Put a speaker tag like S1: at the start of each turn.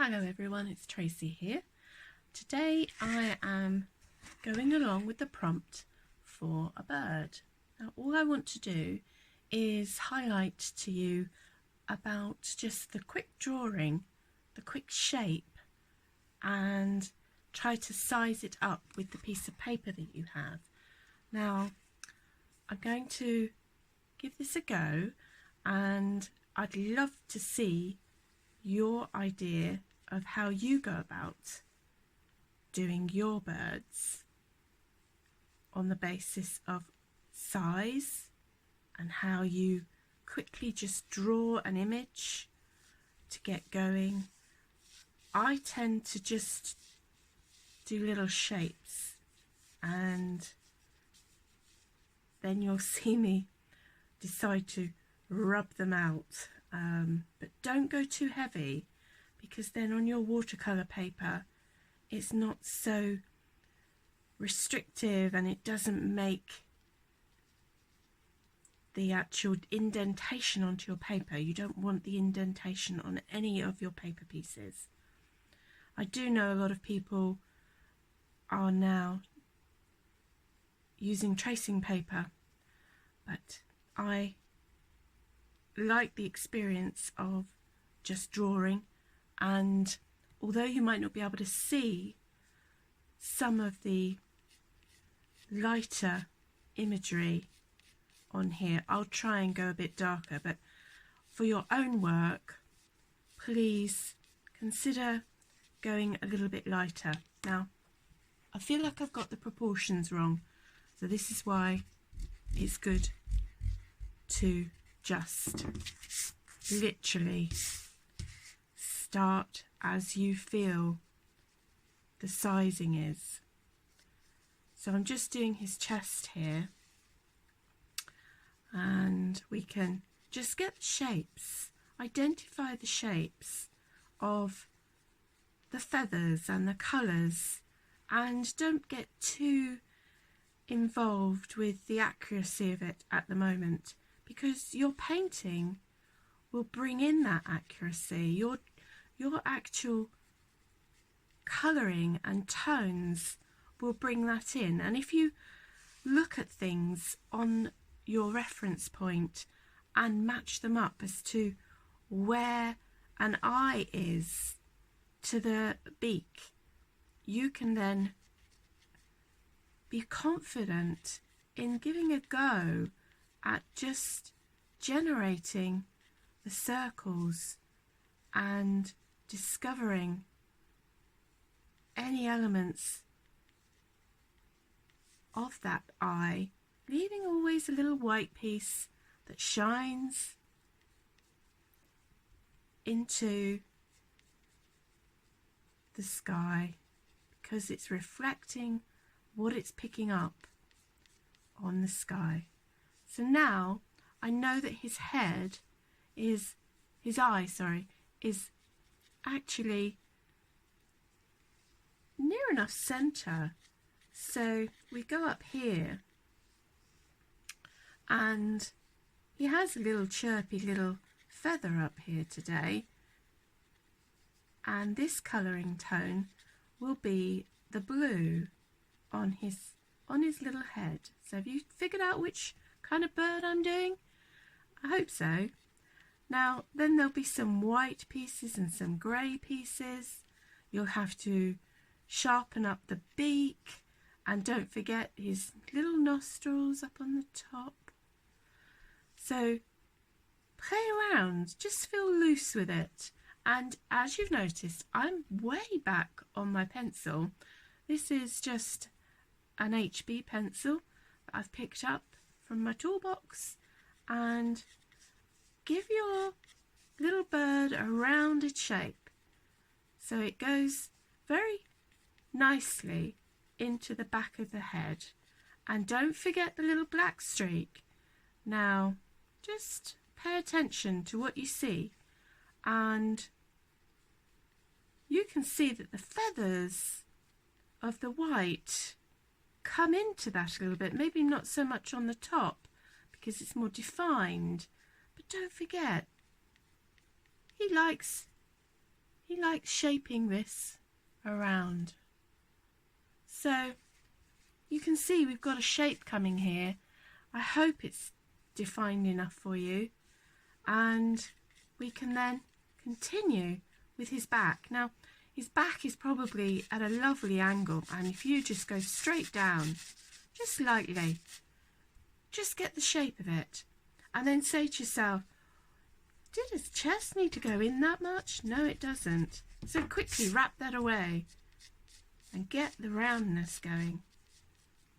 S1: Hello everyone, it's Tracy here. Today I am going along with the prompt for a bird. Now all I want to do is highlight to you about just the quick drawing, the quick shape, and try to size it up with the piece of paper that you have. Now I'm going to give this a go and I'd love to see your idea of how you go about doing your birds on the basis of size and how you quickly just draw an image to get going. I tend to just do little shapes and then you'll see me decide to rub them out, but don't go too heavy, because then on your watercolour paper it's not so restrictive and it doesn't make the actual indentation onto your paper. You don't want the indentation on any of your paper pieces. I do know a lot of people are now using tracing paper, but I like the experience of just drawing, and although you might not be able to see some of the lighter imagery on here, I'll try and go a bit darker, but for your own work please consider going a little bit lighter. Now I feel like I've got the proportions wrong, so this is why it's good to just literally start as you feel the sizing is. So I'm just doing his chest here, and we can just get the shapes, identify the shapes of the feathers and the colours, and don't get too involved with the accuracy of it at the moment, because your painting will bring in that accuracy. Your actual colouring and tones will bring that in, and if you look at things on your reference point and match them up as to where an eye is to the beak, you can then be confident in giving a go at just generating the circles and discovering any elements of that eye, leaving always a little white piece that shines into the sky, because it's reflecting what it's picking up on the sky. So now I know that his eye is actually near enough centre. So we go up here and he has a little chirpy little feather up here today, and this colouring tone will be the blue on his little head. So have you figured out which kind of bird I'm doing? I hope so. Now then there'll be some white pieces and some grey pieces. You'll have to sharpen up the beak, and don't forget his little nostrils up on the top. So play around, just feel loose with it. And as you've noticed, I'm way back on my pencil. This is just an HB pencil that I've picked up from my toolbox, and give your little bird a rounded shape so it goes very nicely into the back of the head. And don't forget the little black streak. Now just pay attention to what you see, and you can see that the feathers of the white come into that a little bit, maybe not so much on the top because it's more defined, but don't forget he likes he likes shaping this around. So you can see we've got a shape coming here. I hope it's defined enough for you, and we can then continue with his back. Now his back is probably at a lovely angle, and if you just go straight down, just lightly, just get the shape of it, and then say to yourself, did his chest need to go in that much? No, it doesn't. So quickly wrap that away and get the roundness going.